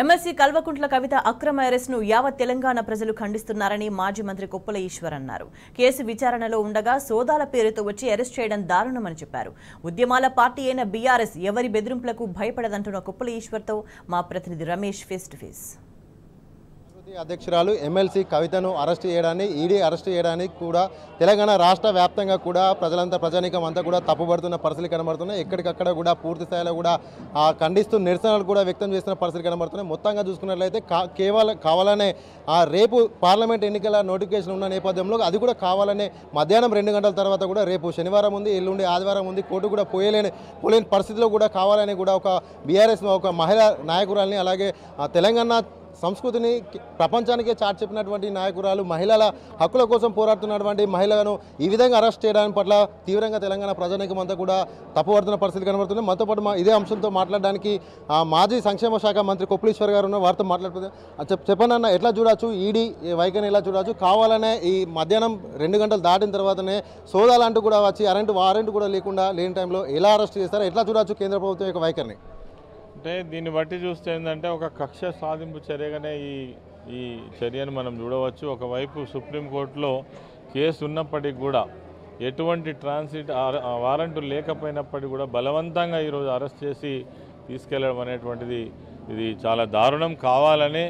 MLC Kalvakuntla Kavitha అక్రమ అరెస్ట్ను యావత్ తెలంగాణ ప్రజలు ఖండిస్తున్నారని మాజీ మంత్రి కొప్పుల ఈశ్వర్ అన్నారు. కేసు విచారణలో ఉండగా సోదాల పేరుతో వచ్చి అరెస్ట్ చేయడం దారుణమని చెప్పారు. ఉద్యమాల పార్టీ అయిన బీఆర్ఎస్ ఎవరి బెదిరింపులకు భయపడదంటున్న కొప్పుల ఈశ్వర్తో మా ప్రతినిధి రమేష్ ఫేస్ టు ఫేస్. అధ్యక్షురాలు ఎమ్మెల్సీ కవితను అరెస్ట్ చేయడానికి ఈడీ అరెస్ట్ చేయడానికి కూడా తెలంగాణ రాష్ట్ర వ్యాప్తంగా కూడా ప్రజానీకం అంతా కూడా తప్పుపడుతున్న పరిస్థితులు కనబడుతున్నాయి. ఎక్కడికక్కడ కూడా పూర్తి స్థాయిలో కూడా ఖండిస్తూ నిరసనలు కూడా వ్యక్తం చేస్తున్న పరిస్థితులు కనబడుతున్నాయి. మొత్తంగా చూసుకున్నట్లయితే కావాలనే రేపు పార్లమెంట్ ఎన్నికల నోటిఫికేషన్ ఉన్న నేపథ్యంలో అది కూడా కావాలనే మధ్యాహ్నం 2 గంటల తర్వాత కూడా రేపు శనివారం ఉంది, ఎల్లుండి ఆదివారం ఉంది, కోర్టు కూడా పోలేని పరిస్థితిలో కూడా కావాలని కూడా ఒక బీఆర్ఎస్ ఒక మహిళా నాయకురాలని అలాగే తెలంగాణ సంస్కృతిని ప్రపంచానికే చాటి చెప్పినటువంటి నాయకురాలు మహిళల హక్కుల కోసం పోరాడుతున్నటువంటి మహిళలను ఈ విధంగా అరెస్ట్ చేయడానికి పట్ల తీవ్రంగా తెలంగాణ ప్రజానీకం అంతా కూడా తప్పుపడుతున్న పరిస్థితి కనబడుతుంది. మనతో పాటు ఇదే అంశంతో మాట్లాడడానికి మాజీ సంక్షేమ శాఖ మంత్రి కొప్పుల ఈశ్వర్ గారు ఉన్న వారితో మాట్లాడుతుంది. చెప్పండి అన్న, ఎట్లా చూడొచ్చు ఈడీ వైఖరిని ఎలా చూడొచ్చు? కావాలనే ఈ మధ్యాహ్నం 2 గంటలు దాటిన తర్వాతనే సోదాలంటూ కూడా వచ్చి వారెంట్ కూడా లేని టైంలో ఎలా అరెస్ట్ చేస్తారో ఎట్లా చూడొచ్చు కేంద్ర ప్రభుత్వం యొక్క వైఖరిని? అంటే దీన్ని బట్టి చూస్తే ఏంటంటే ఒక కక్ష సాధింపు చర్యగానే ఈ చర్యను మనం చూడవచ్చు. ఒకవైపు సుప్రీంకోర్టులో కేసు ఉన్నప్పటికీ కూడా ఎటువంటి ట్రాన్సిట్ వారెంట్ లేకపోయినప్పటికీ కూడా బలవంతంగా ఈరోజు అరెస్ట్ చేసి తీసుకెళ్లడం అనేటువంటిది ఇది చాలా దారుణం. కావాలనే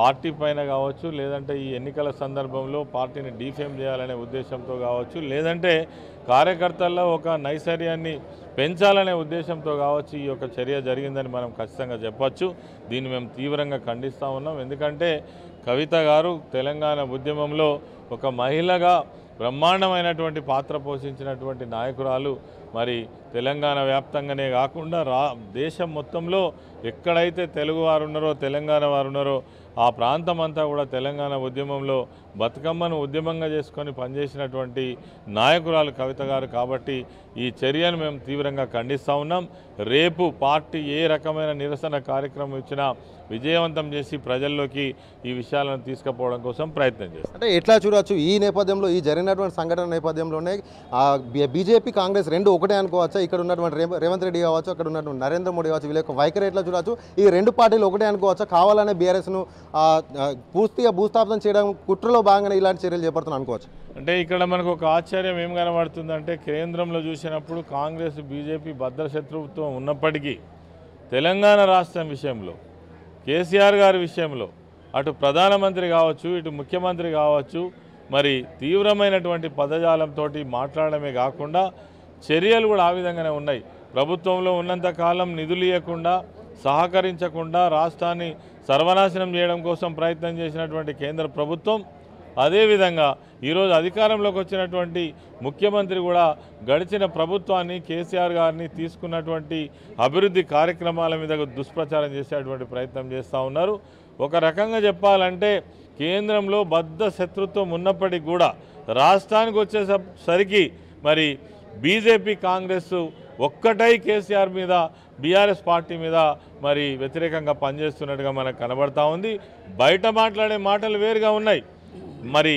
పార్టీ పైన కావచ్చు, లేదంటే ఈ ఎన్నికల సందర్భంలో పార్టీని డీఫేమ్ చేయాలనే ఉద్దేశంతో కావచ్చు, లేదంటే కార్యకర్తల్లో ఒక నైసర్యాన్ని పెంచాలనే ఉద్దేశంతో కావచ్చు ఈ యొక్క చర్య జరిగిందని మనం ఖచ్చితంగా చెప్పచ్చు. దీన్ని మేము తీవ్రంగా ఖండిస్తూ ఉన్నాం. ఎందుకంటే కవిత గారు తెలంగాణ ఉద్యమంలో ఒక మహిళగా బ్రహ్మాండమైనటువంటి పాత్ర పోషించినటువంటి నాయకురాలు. మరి తెలంగాణ వ్యాప్తంగానే కాకుండా దేశం మొత్తంలో ఎక్కడైతే తెలుగు వారు ఉన్నారో, తెలంగాణ వారు ఉన్నారో ఆ ప్రాంతం అంతా కూడా తెలంగాణ ఉద్యమంలో బతుకమ్మను ఉద్యమంగా చేసుకొని పనిచేసినటువంటి నాయకురాలు కవిత గారు. కాబట్టి ఈ చర్యను మేము తీవ్రంగా ఖండిస్తూ ఉన్నాం. రేపు పార్టీ ఏ రకమైన నిరసన కార్యక్రమం ఇచ్చినా విజయవంతం చేసి ప్రజల్లోకి ఈ విషయాలను తీసుకుపోవడం కోసం ప్రయత్నం చేస్తాం. అంటే ఎట్లా చూడవచ్చు ఈ నేపథ్యంలో, ఈ జరిగినటువంటి సంఘటన నేపథ్యంలోనే బీజేపీ కాంగ్రెస్ రెండు ఒకటే అనుకోవచ్చా? ఇక్కడ ఉన్నటువంటి రేవంత్ రెడ్డి కావచ్చు, అక్కడ ఉన్నటువంటి నరేంద్ర మోడీ కావచ్చు, వీళ్ళ యొక్క వైఖరి ఎట్లా చూడవచ్చు? ఈ రెండు పార్టీలు ఒకటే అనుకోవచ్చా? కావాలనే బీఆర్ఎస్ను పూర్తిగా భూస్థాపన చేయడం కుట్రలో భాగంగానే ఇలాంటి చర్యలు చేపడుతున్నాను అనుకోవచ్చు? అంటే ఇక్కడ మనకు ఒక ఆశ్చర్యం ఏం కనబడుతుందంటే కేంద్రంలో చూసినప్పుడు కాంగ్రెస్ బీజేపీ భద్ర శత్రుత్వం ఉన్నప్పటికీ తెలంగాణ రాష్ట్రం విషయంలో, కేసీఆర్ గారి విషయంలో అటు ప్రధానమంత్రి కావచ్చు, ఇటు ముఖ్యమంత్రి కావచ్చు మరి తీవ్రమైనటువంటి పదజాలంతో మాట్లాడమే కాకుండా చర్యలు కూడా ఆ విధంగానే ఉన్నాయి. ప్రభుత్వంలో ఉన్నంతకాలం నిధులు ఇవ్వకుండా, సహకరించకుండా రాష్ట్రాన్ని సర్వనాశనం చేయడం కోసం ప్రయత్నం చేసినటువంటి కేంద్ర ప్రభుత్వం, అదేవిధంగా ఈరోజు అధికారంలోకి వచ్చినటువంటి ముఖ్యమంత్రి కూడా గడిచిన ప్రభుత్వాన్ని, కేసీఆర్ గారిని తీసుకున్నటువంటి అభివృద్ధి కార్యక్రమాల మీద దుష్ప్రచారం చేసేటువంటి ప్రయత్నం చేస్తూ ఉన్నారు. ఒక రకంగా చెప్పాలంటే కేంద్రంలో బద్ధ శత్రుత్వం ఉన్నప్పటికీ కూడా రాష్ట్రానికి వచ్చేసరికి మరి బీజేపీ కాంగ్రెస్ ఒక్కటై కేసీఆర్ మీద, బీఆర్ఎస్ పార్టీ మీద మరి వ్యతిరేకంగా పనిచేస్తున్నట్టుగా మనకు కనబడతా ఉంది. బయట మాట్లాడే మాటలు వేరుగా ఉన్నాయి. మరి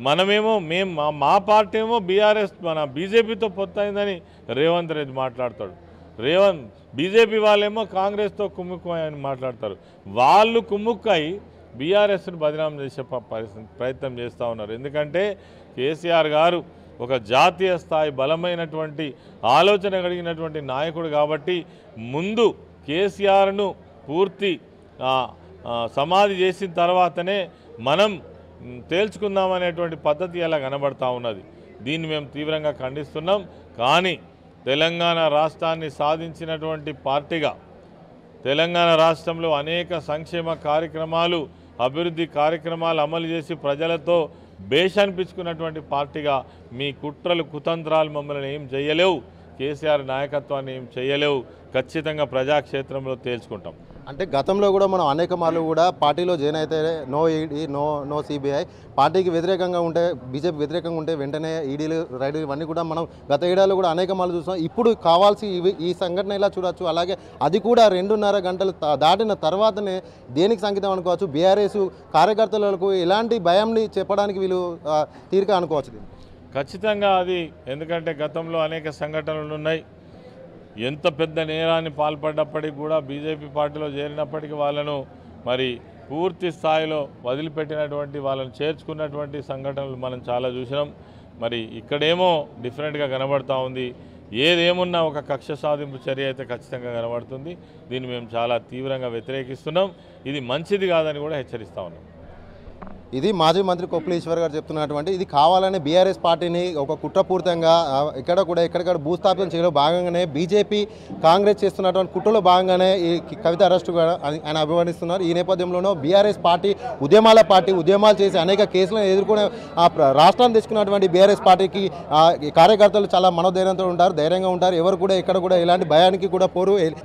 మనమేమో మా పార్టీ ఏమో బీఆర్ఎస్ మన బీజేపీతో పొత్తైందని రేవంత్ రెడ్డి మాట్లాడతాడు. బీజేపీ వాళ్ళేమో కాంగ్రెస్తో కుమ్ముక్కని మాట్లాడతారు. వాళ్ళు కుమ్ముక్కై బీఆర్ఎస్ను బదనాం చేసే ప్రయత్నం చేస్తూ ఉన్నారు. ఎందుకంటే కేసీఆర్ గారు ఒక జాతీయ స్థాయి బలమైనటువంటి ఆలోచన కలిగినటువంటి నాయకుడు కాబట్టి ముందు కేసీఆర్ను పూర్తి సమాధి చేసిన తర్వాతనే మనం తేల్చుకుందామనేటువంటి పద్ధతి అలా కనబడతా ఉన్నది. దీన్ని మేము తీవ్రంగా ఖండిస్తున్నాం. కానీ తెలంగాణ రాష్ట్రాన్ని సాధించినటువంటి పార్టీగా, తెలంగాణ రాష్ట్రంలో అనేక సంక్షేమ కార్యక్రమాలు, అభివృద్ధి కార్యక్రమాలు అమలు చేసి ప్రజలతో బేషనిపించుకున్నటువంటి పార్టీగా మీ కుట్రలు కుతంత్రాలు మమ్మల్ని ఏం చేయలేవు, కేసీఆర్ నాయకత్వాన్ని ఏం చేయలేవు. ఖచ్చితంగా ప్రజాక్షేత్రంలో తేల్చుకుంటాం. అంటే గతంలో కూడా మనం అనేక మార్లు కూడా పార్టీలో జాయిన్ అయితే నో ఈడీ, నో సిబిఐ, పార్టీకి వ్యతిరేకంగా ఉంటే, బీజేపీ వ్యతిరేకంగా ఉంటే వెంటనే ఈడీలు రైడీలు ఇవన్నీ కూడా మనం గత ఏడాదిలో కూడా అనేక మార్లు చూస్తాం. ఇప్పుడు కావాల్సి ఈ సంఘటన ఎలా చూడవచ్చు? అలాగే అది కూడా 2.5 గంటలు దాటిన తర్వాతనే దేనికి సంకేతం అనుకోవచ్చు? బీఆర్ఎస్ కార్యకర్తలకు ఎలాంటి భయంని చెప్పడానికి వీళ్ళు తీరిక అనుకోవచ్చు? ఖచ్చితంగా అది. ఎందుకంటే గతంలో అనేక సంఘటనలు ఉన్నాయి. ఎంత పెద్ద నేరాన్ని పాల్పడ్డప్పటికీ కూడా బీజేపీ పార్టీలో చేరినప్పటికీ వాళ్ళను మరి పూర్తి స్థాయిలో వదిలిపెట్టినటువంటి వాళ్ళని చేర్చుకున్నటువంటి సంఘటనలు మనం చాలా చూసినాం. మరి ఇక్కడేమో డిఫరెంట్గా కనబడతా ఉంది. ఏదేమున్నా ఒక కక్ష సాధింపు చర్య అయితే ఖచ్చితంగా కనబడుతుంది. దీన్ని మేము చాలా తీవ్రంగా వ్యతిరేకిస్తున్నాం. ఇది మంచిది కాదని కూడా హెచ్చరిస్తూ ఉన్నాం. ఇది మాజీ మంత్రి కొప్పుల ఈశ్వర్ గారు చెప్తున్నటువంటి ఇది కావాలని బీఆర్ఎస్ పార్టీని ఒక కుట్రపూరితంగా ఎక్కడికక్కడ భూస్థాపితం చేయలో భాగంగానే బీజేపీ కాంగ్రెస్ చేస్తున్నటువంటి కుట్రలో భాగంగానే ఈ కవిత అరెస్టుగా ఆయన అభివర్ణిస్తున్నారు. ఈ నేపథ్యంలోనూ బీఆర్ఎస్ పార్టీ ఉద్యమాలు చేసి అనేక కేసులను ఎదుర్కొనే రాష్ట్రాన్ని తెచ్చుకున్నటువంటి బీఆర్ఎస్ పార్టీకి కార్యకర్తలు చాలా మనోధైర్యంతో ఉంటారు, ధైర్యంగా ఉంటారు. ఎవరు కూడా ఎక్కడ కూడా ఇలాంటి భయానికి కూడా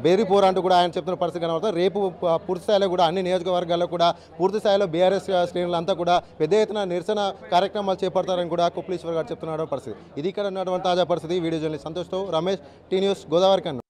బేరిపోరు అంటూ కూడా ఆయన చెప్తున్న పరిస్థితి కనబడుతుంది. రేపు పూర్తి స్థాయిలో కూడా అన్ని నియోజకవర్గాల్లో కూడా పూర్తి స్థాయిలో బీఆర్ఎస్ శ్రేణులంతా కూడా పెద్ద ఎత్తున నిరసన కార్యక్రమాలు చేపడతారని కూడా కొప్పుల ఈశ్వర్ గారు చెప్తున్న పరిస్థితి. ఇది ఇక్కడ ఉన్నటువంటి తాజా పరిస్థితి. వీడియో జర్నలిస్ట్ సంతోష్తో రమేష్, టీ న్యూస్, గోదావరి కన్ను.